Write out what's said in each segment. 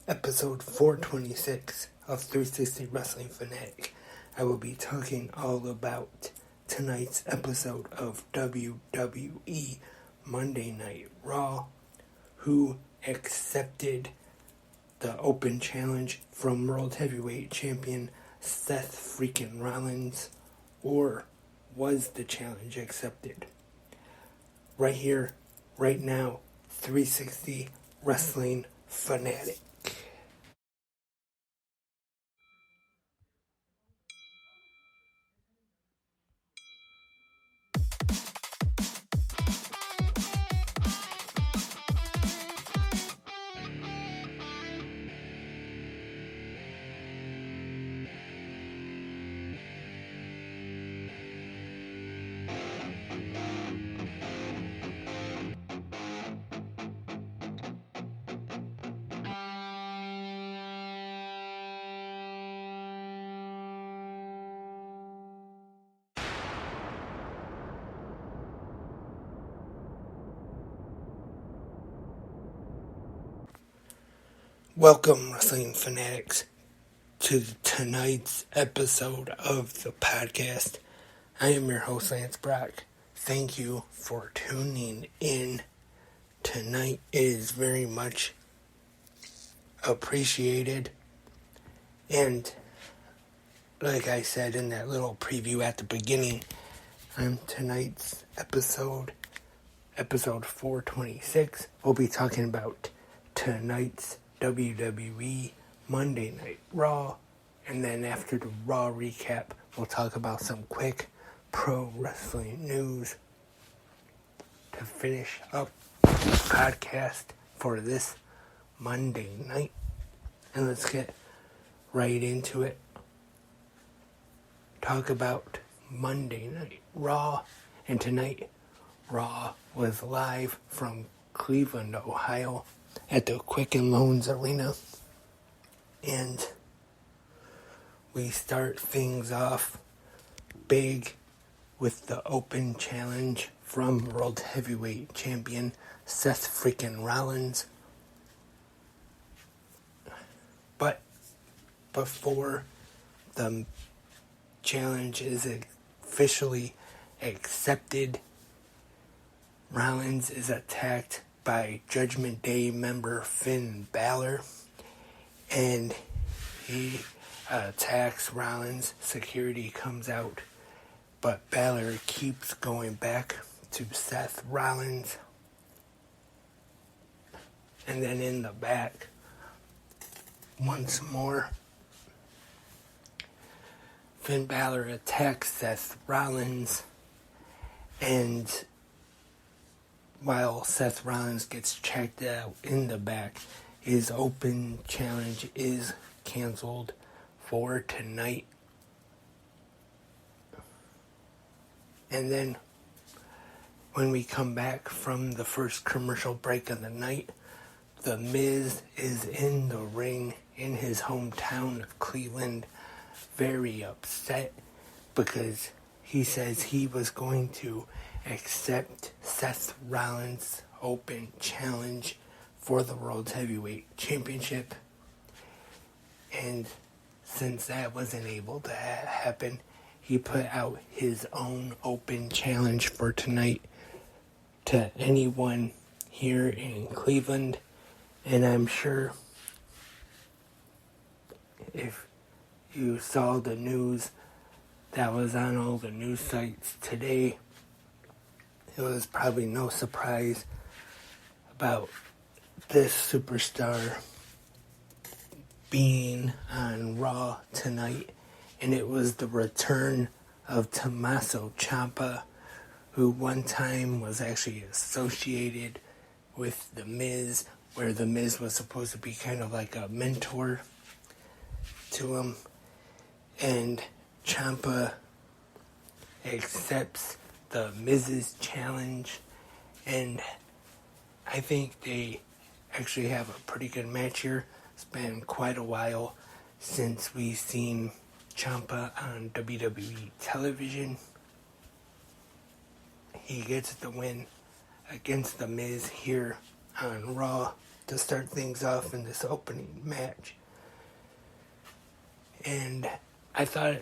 episode 426 of 360 Wrestling Fanatic. I will be talking all about tonight's episode of WWE Monday Night RAW, who accepted the open challenge from World Heavyweight Champion Seth freaking Rollins, or was the challenge accepted? Right here, right now, 360 Wrestling Fanatic. Welcome, Wrestling Fanatics, to tonight's episode of the podcast. I am your host, Lance Brock. Thank you for tuning in. Tonight is very much appreciated. And like I said in that little preview at the beginning, on tonight's episode 426, we'll be talking about tonight's WWE Monday Night RAW, and then after the RAW recap, we'll talk about some quick pro wrestling news to finish up the podcast for this Monday night. And let's get right into it. Talk about Monday Night RAW, and tonight RAW was live from Cleveland, Ohio, at the Quicken Loans Arena, and we start things off big with the open challenge from World Heavyweight Champion Seth freaking Rollins. But before the challenge is officially accepted, Rollins is attacked by Judgment Day member Finn Balor, and he attacks Rollins. Security comes out, but Balor keeps going back to Seth Rollins. And then in the back, once more, Finn Balor attacks Seth Rollins, and while Seth Rollins gets checked out in the back, his open challenge is canceled for tonight. And then when we come back from the first commercial break of the night, The Miz is in the ring in his hometown of Cleveland, very upset because he says he was going to accept Seth Rollins' open challenge for the World Heavyweight Championship. And since that wasn't able to happen, he put out his own open challenge for tonight to anyone here in Cleveland. And I'm sure if you saw the news that was on all the news sites today, it was probably no surprise about this superstar being on Raw tonight, and it was the return of Tommaso Ciampa, who one time was actually associated with The Miz, where The Miz was supposed to be kind of like a mentor to him, and Ciampa accepts The Miz's challenge, and I think they actually have a pretty good match here. It's been quite a while since we've seen Ciampa on WWE television. He gets the win against The Miz here on Raw, to start things off in this opening match. And I thought,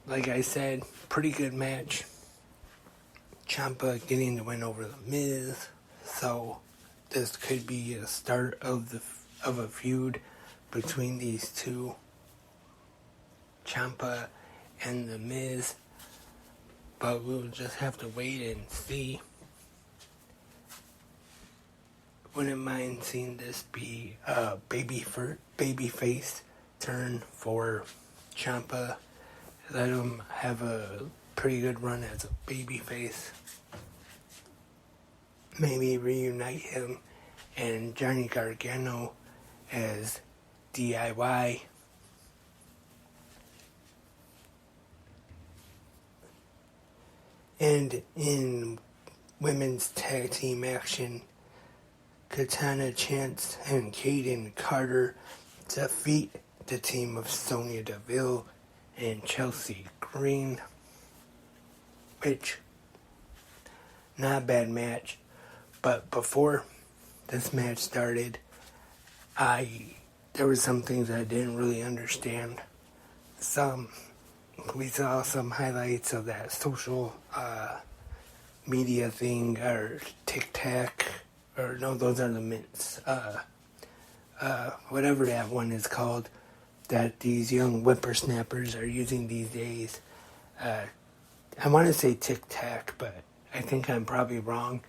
like I said, pretty good match. Ciampa getting the win over The Miz, so this could be a start of a feud between these two, Ciampa and The Miz. But we'll just have to wait and see. Wouldn't mind seeing this be a babyface turn for Ciampa. Let him have a pretty good run as a babyface. Maybe reunite him and Johnny Gargano as DIY. And in women's tag team action, Katana Chance and Kaden Carter defeat the team of Sonya Deville and Chelsea Green, which, not a bad match. But before this match started, there were some things I didn't really understand. We saw some highlights of that social media thing, or TikTok, or no, those are the mints. Whatever that one is called, that these young whippersnappers are using these days. I want to say TikTok, but I think I'm probably wrong.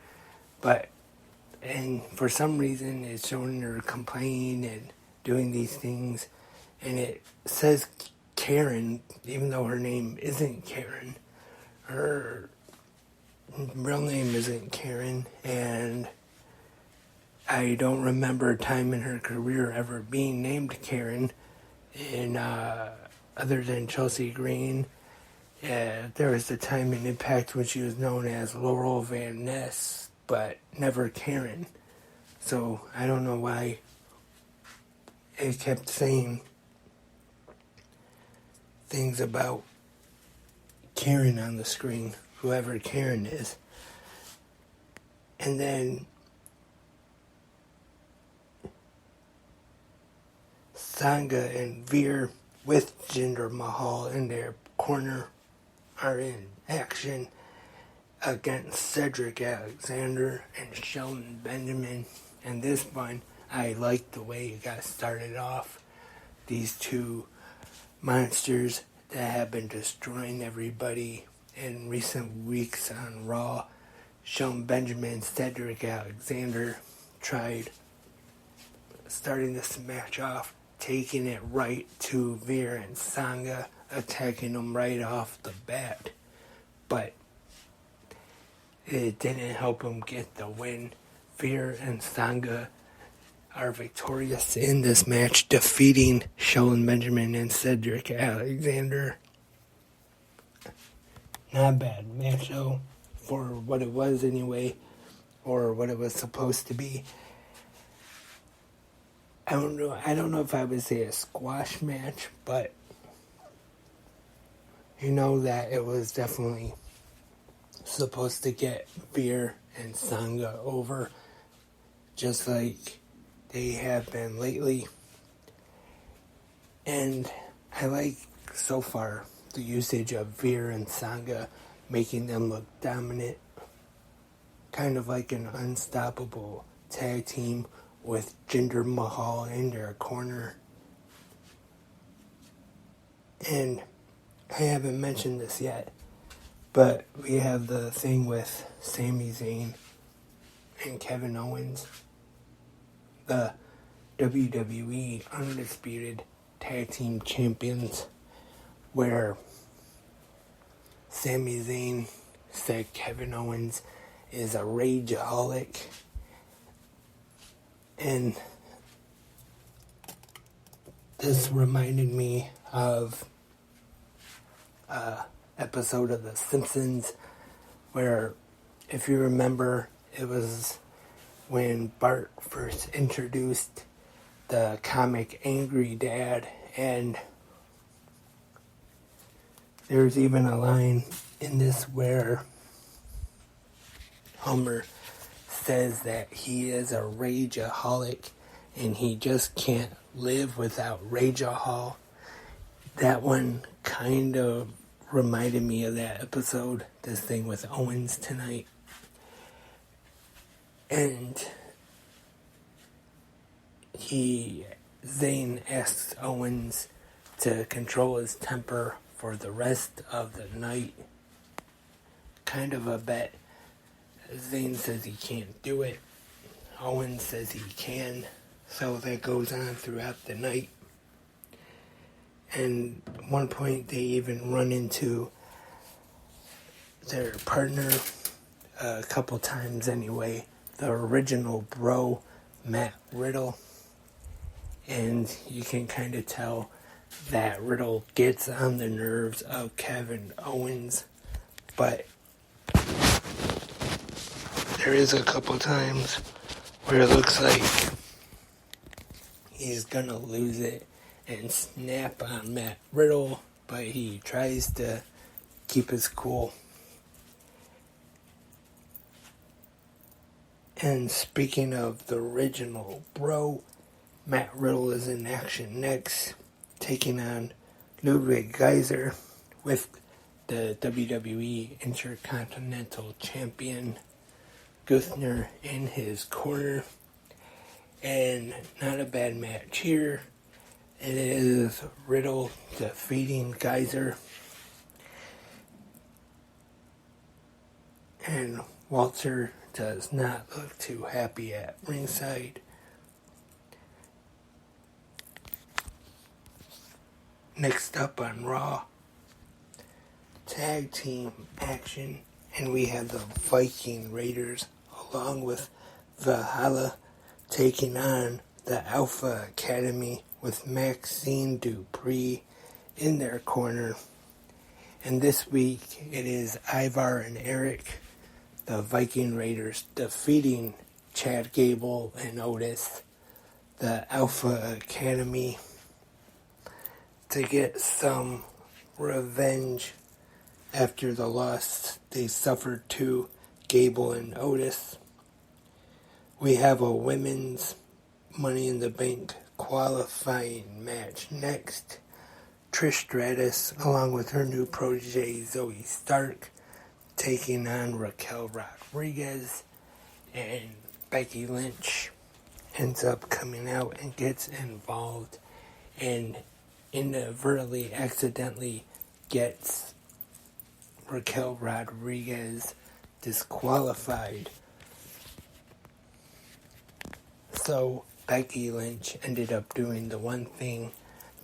And for some reason, it's showing her complaining and doing these things, and it says Karen, even though her name isn't Karen. Her real name isn't Karen, and I don't remember a time in her career ever being named Karen, and other than Chelsea Green. There was a time in Impact when she was known as Laurel Van Ness, but never Karen. So I don't know why it kept saying things about Karen on the screen, whoever Karen is. And then Sangha and Veer with Jinder Mahal in their corner are in action against Cedric Alexander and Shelton Benjamin. And this one, I liked the way it got started off. These two monsters that have been destroying everybody in recent weeks on Raw. Shelton Benjamin and Cedric Alexander tried starting this match off, taking it right to Veer and Sangha, attacking them right off the bat. But it didn't help them get the win. Veer and Sangha are victorious in this match, defeating Shelton Benjamin and Cedric Alexander. Not a bad match though, for what it was anyway, or what it was supposed to be. I don't know if I would say a squash match, but you know that it was definitely supposed to get Veer and Sangha over, just like they have been lately. And I like, so far, the usage of Veer and Sangha, making them look dominant, kind of like an unstoppable tag team with Jinder Mahal in their corner. And I haven't mentioned this yet, but we have the thing with Sami Zayn and Kevin Owens, the WWE Undisputed Tag Team Champions, where Sami Zayn said Kevin Owens is a rageaholic. And this reminded me of an episode of The Simpsons where, if you remember, it was when Bart first introduced the comic Angry Dad, and there's even a line in this where Homer says that he is a rageaholic and he just can't live without rageahol. That one kind of reminded me of that episode, this thing with Owens tonight. And Zayn asks Owens to control his temper for the rest of the night. Kind of a bet. Zayn says he can't do it. Owens says he can. So that goes on throughout the night. And at one point they even run into their partner a couple times anyway. The original bro, Matt Riddle. And you can kind of tell that Riddle gets on the nerves of Kevin Owens. But there is a couple times where it looks like he's gonna lose it and snap on Matt Riddle, but he tries to keep his cool. And speaking of the original bro, Matt Riddle is in action next, taking on Ludwig Kaiser with the WWE Intercontinental Champion Gunther in his corner. And not a bad match here. It is Riddle defeating Kaiser. And Walter does not look too happy at ringside. Next up on Raw, tag team action, and we have the Viking Raiders along with Valhalla taking on the Alpha Academy with Maxine Dupree in their corner. And this week it is Ivar and Eric, the Viking Raiders, defeating Chad Gable and Otis, the Alpha Academy, to get some revenge after the loss they suffered to Gable and Otis. We have a women's Money in the Bank qualifying match next. Trish Stratus, along with her new protege Zoe Stark, taking on Raquel Rodriguez, and Becky Lynch ends up coming out and gets involved and inadvertently, accidentally gets Raquel Rodriguez disqualified. So Becky Lynch ended up doing the one thing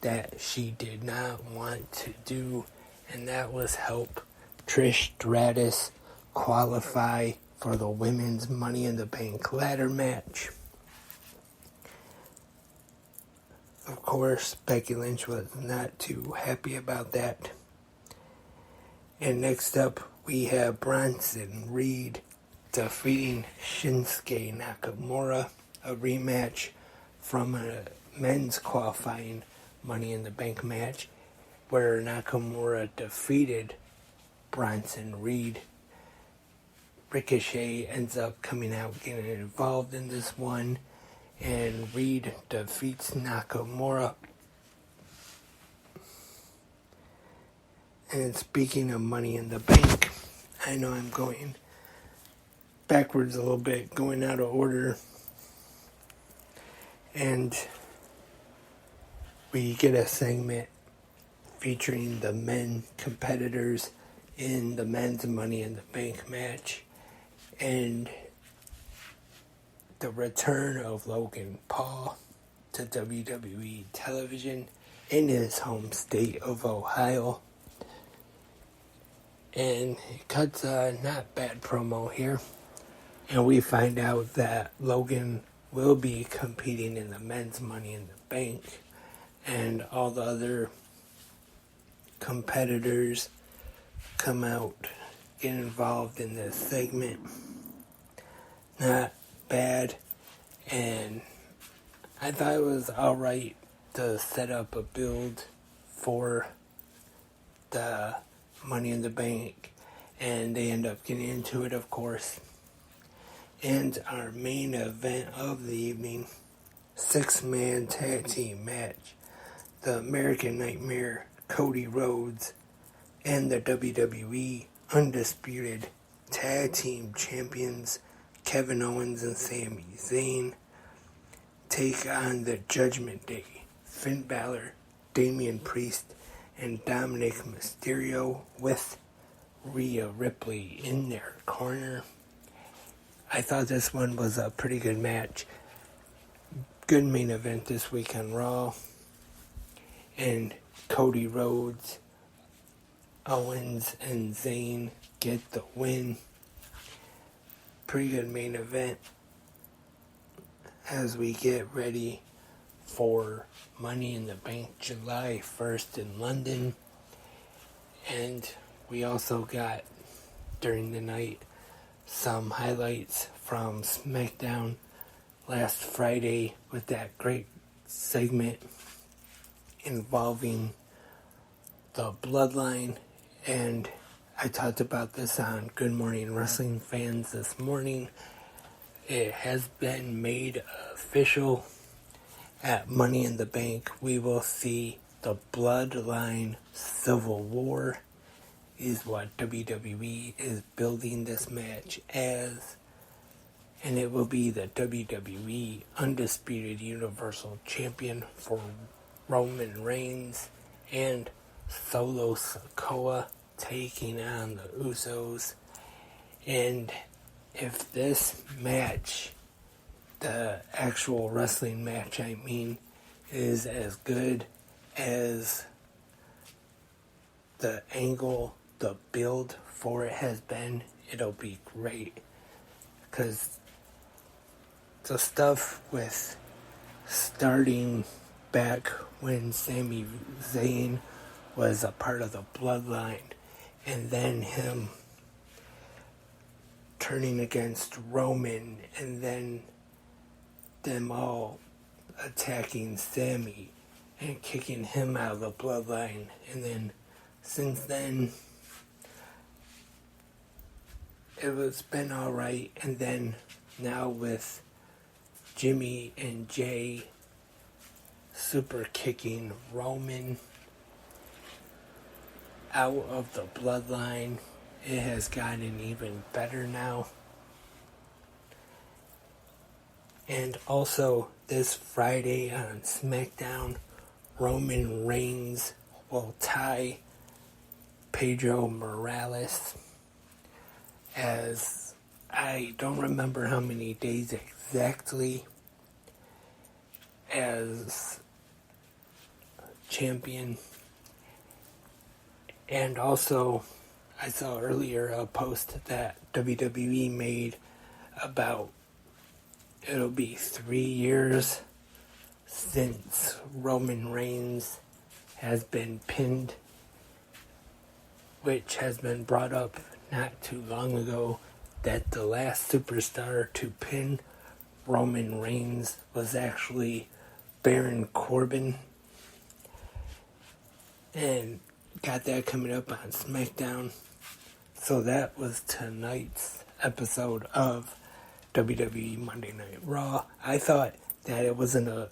that she did not want to do, and that was help Trish Stratus qualify for the women's Money in the Bank ladder match. Of course, Becky Lynch was not too happy about that. And next up, we have Bronson Reed defeating Shinsuke Nakamura, a rematch from a men's qualifying Money in the Bank match where Nakamura defeated Bronson Reed. Ricochet ends up coming out, getting involved in this one, and Reed defeats Nakamura. And speaking of Money in the Bank, I know I'm going backwards a little bit, going out of order. And we get a segment featuring the men competitors in the men's Money in the Bank match. And the return of Logan Paul to WWE television in his home state of Ohio. And he cuts a not bad promo here. And we find out that Logan will be competing in the men's Money in the Bank. And all the other competitors come out, get involved in this segment. Not bad. And I thought it was alright to set up a build for the Money in the Bank, and they end up getting into it, of course. And our main event of the evening, 6-man tag team match. The American Nightmare, Cody Rhodes, and the WWE Undisputed Tag Team Champions, Kevin Owens and Sami Zayn, take on the Judgment Day, Finn Balor, Damian Priest, and Dominic Mysterio, with Rhea Ripley in their corner. I thought this one was a pretty good match. Good main event this week on Raw. And Cody Rhodes, Owens, and Zayn get the win. Pretty good main event as we get ready for Money in the Bank July 1st in London. And we also got, during the night, some highlights from SmackDown last Friday with that great segment involving the Bloodline. And I talked about this on Good Morning Wrestling Fans this morning. It has been made official. At Money in the Bank, we will see the Bloodline Civil War is what WWE is building this match as. And it will be the WWE Undisputed Universal Champion for Roman Reigns and Solo Sikoa taking on the Usos. And if this match, the actual wrestling match I mean, is as good as the angle, the build for it has been, it'll be great. Because the stuff with starting back when Sami Zayn was a part of the Bloodline, and then him turning against Roman, and then them all attacking Sami and kicking him out of the Bloodline, and then since then it was been alright. And then now with Jimmy and Jay super kicking Roman out of the Bloodline, it has gotten even better now. And also this Friday on SmackDown, Roman Reigns will tie Pedro Morales, as I don't remember how many days exactly, as champion. And also, I saw earlier a post that WWE made about it'll be 3 years since Roman Reigns has been pinned, which has been brought up not too long ago, that the last superstar to pin Roman Reigns was actually Baron Corbin. And got that coming up on SmackDown. So that was tonight's episode of WWE Monday Night Raw. I thought that it wasn't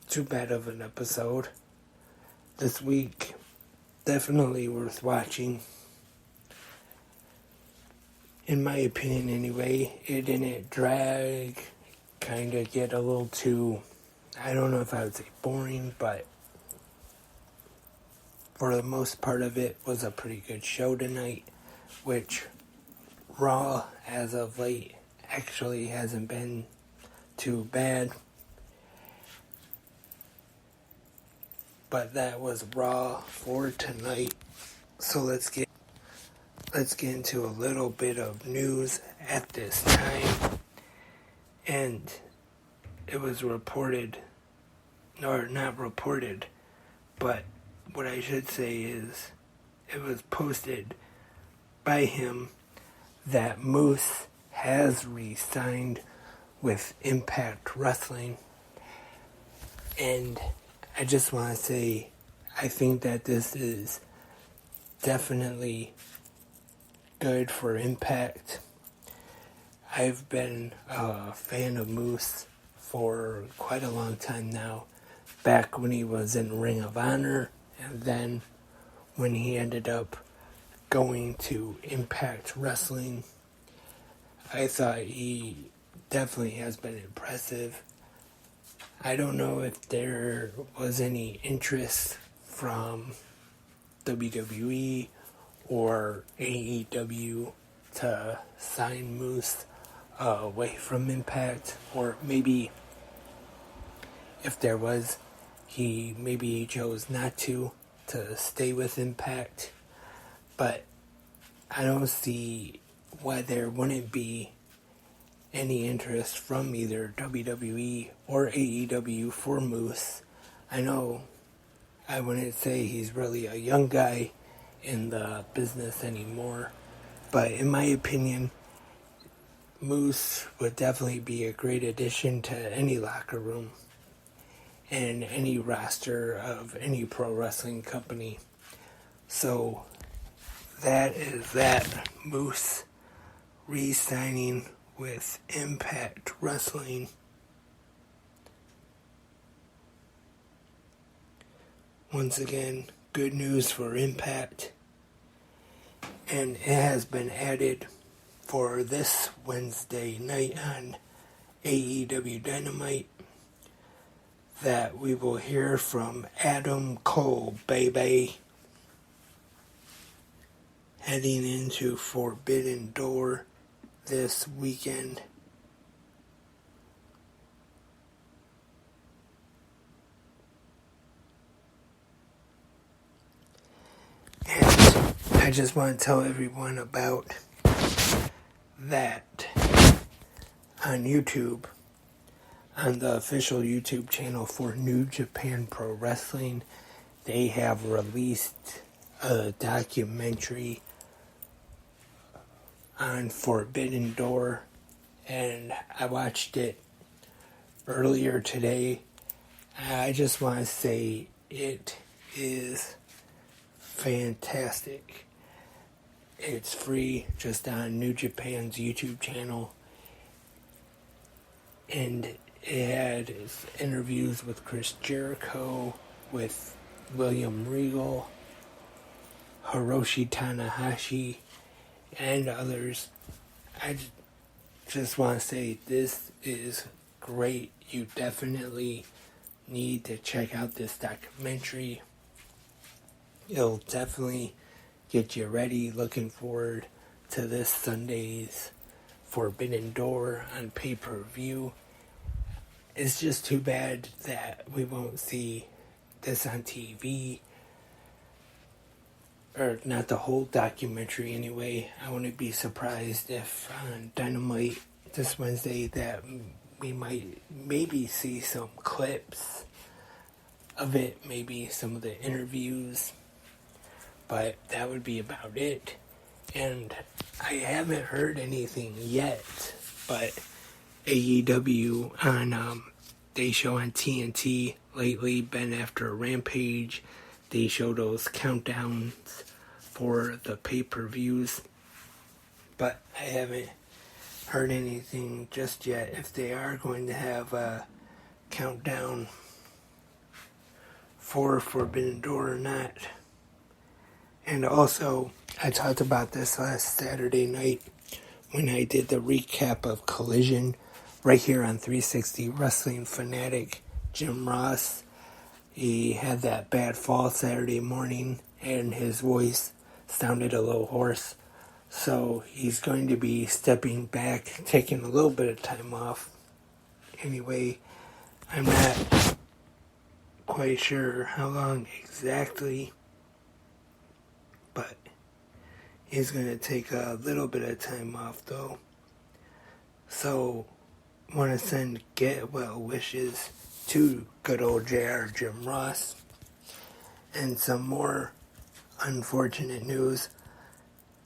too bad of an episode this week. Definitely worth watching. In my opinion anyway, it didn't drag, kind of get a little too, I don't know if I would say boring, but for the most part of it was a pretty good show tonight, which Raw as of late actually hasn't been too bad. But that was Raw for tonight. So let's get into a little bit of news at this time. And it was reported, or not reported, but what I should say is it was posted by him that Moose has re-signed with Impact Wrestling. And I just want to say, I think that this is definitely good for Impact. I've been a fan of Moose for quite a long time now. Back when he was in Ring of Honor, and then when he ended up going to Impact Wrestling, I thought he definitely has been impressive. I don't know if there was any interest from WWE or AEW to sign Moose away from Impact, or maybe if there was, maybe he chose not to stay with Impact. But I don't see why there wouldn't be any interest from either WWE or AEW for Moose. I know I wouldn't say he's really a young guy in the business anymore, but in my opinion, Moose would definitely be a great addition to any locker room and any roster of any pro wrestling company. So that is that. Moose re-signing with Impact Wrestling. Once again, good news for Impact. And it has been added for this Wednesday night on AEW Dynamite that we will hear from Adam Cole, baby, heading into Forbidden Door this weekend. And I just want to tell everyone about that on YouTube, on the official YouTube channel for New Japan Pro Wrestling. They have released a documentary on Forbidden Door, and I watched it earlier today. I just want to say it is fantastic. It's free just on New Japan's YouTube channel, and it had interviews with Chris Jericho, with William Regal, Hiroshi Tanahashi, and others. I just want to say this is great. You definitely need to check out this documentary. It'll definitely get you ready. Looking forward to this Sunday's Forbidden Door on pay-per-view. It's just too bad that we won't see this on TV. Or not the whole documentary anyway. I wouldn't be surprised if on Dynamite this Wednesday that we might maybe see some clips of it, maybe some of the interviews, but that would be about it. And I haven't heard anything yet, but AEW on they show on TNT lately, been after Rampage. They show those countdowns for the pay-per-views, but I haven't heard anything just yet if they are going to have a countdown for Forbidden Door or not. And also, I talked about this last Saturday night when I did the recap of Collision right here on 360 Wrestling Fanatic. Jim Ross, he had that bad fall Saturday morning and his voice sounded a little hoarse. So he's going to be stepping back, taking a little bit of time off. Anyway, I'm not quite sure how long exactly, but he's going to take a little bit of time off though. So, want to send get well wishes to good old JR Jim Ross. And some more unfortunate news.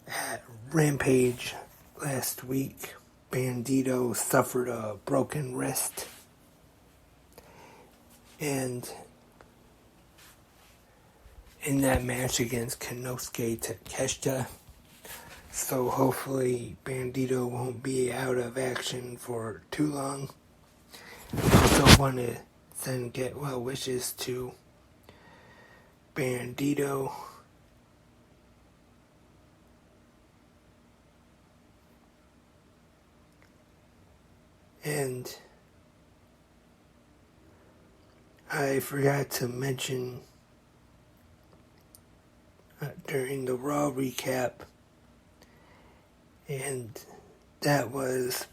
At Rampage last week, Bandito suffered a broken wrist. And in that match against Konosuke Takeshita, So hopefully Bandito won't be out of action for too long. I also want to send get well wishes to Bandito. And I forgot to mention during the Raw recap, and that was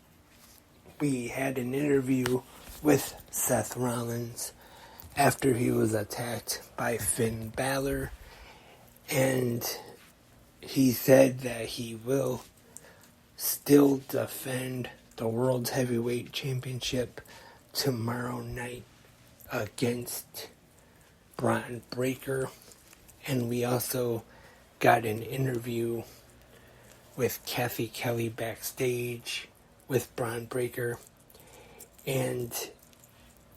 we had an interview with Seth Rollins after he was attacked by Finn Balor, and he said that he will still defend the World Heavyweight Championship tomorrow night against Braun Breaker. And we also got an interview with Kathy Kelly backstage with Braun Breaker, and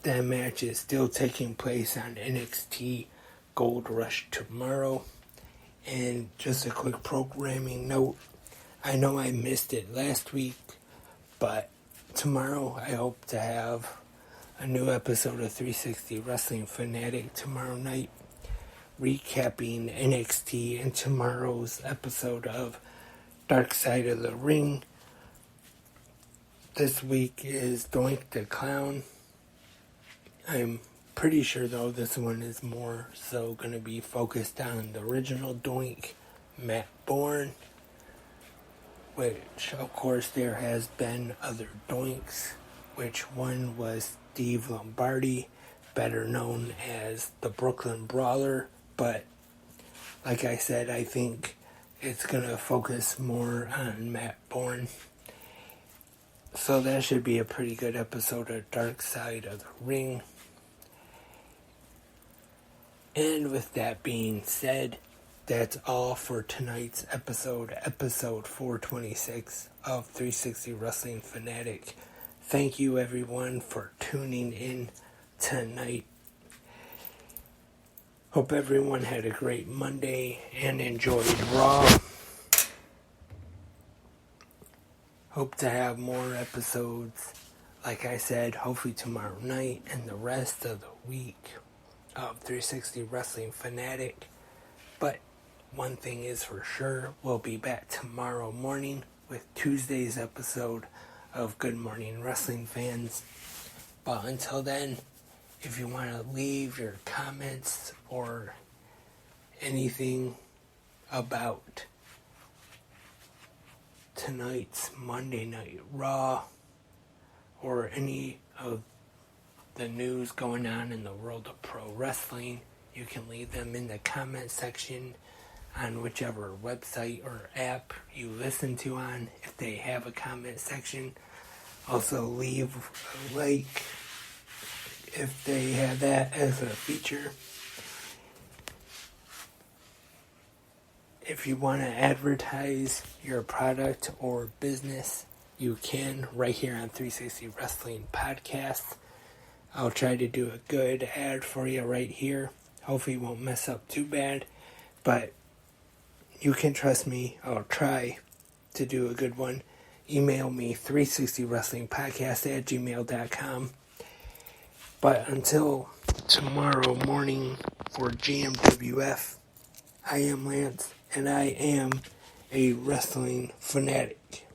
that match is still taking place on NXT Gold Rush tomorrow. And just a quick programming note, I know I missed it last week, but tomorrow I hope to have a new episode of 360 Wrestling Fanatic tomorrow night, recapping NXT and tomorrow's episode of Dark Side of the Ring. This week is Doink the Clown. I'm pretty sure though this one is more so going to be focused on the original Doink, Matt Bourne, which of course there has been other Doinks, which one was Steve Lombardi, better known as the Brooklyn Brawler, but like I said, I think it's going to focus more on Matt Bourne. So that should be a pretty good episode of Dark Side of the Ring. And with that being said, that's all for tonight's episode 426 of 360 Wrestling Fanatic. Thank you everyone for tuning in tonight. Hope everyone had a great Monday and enjoyed Raw. Hope to have more episodes, like I said, hopefully tomorrow night and the rest of the week of 360 Wrestling Fanatic. But one thing is for sure, we'll be back tomorrow morning with Tuesday's episode of Good Morning Wrestling Fans. But until then, if you want to leave your comments or anything about tonight's Monday Night Raw or any of the news going on in the world of pro wrestling, you can leave them in the comment section on whichever website or app you listen to on, if they have a comment section. Also leave a like if they have that as a feature. If you want to advertise your product or business, you can right here on 360 Wrestling Podcast. I'll try to do a good ad for you right here. Hopefully it won't mess up too bad, but you can trust me. I'll try to do a good one. Email me 360wrestlingpodcast@gmail.com. But until tomorrow morning for GMWF, I am Lance, and I am a wrestling fanatic.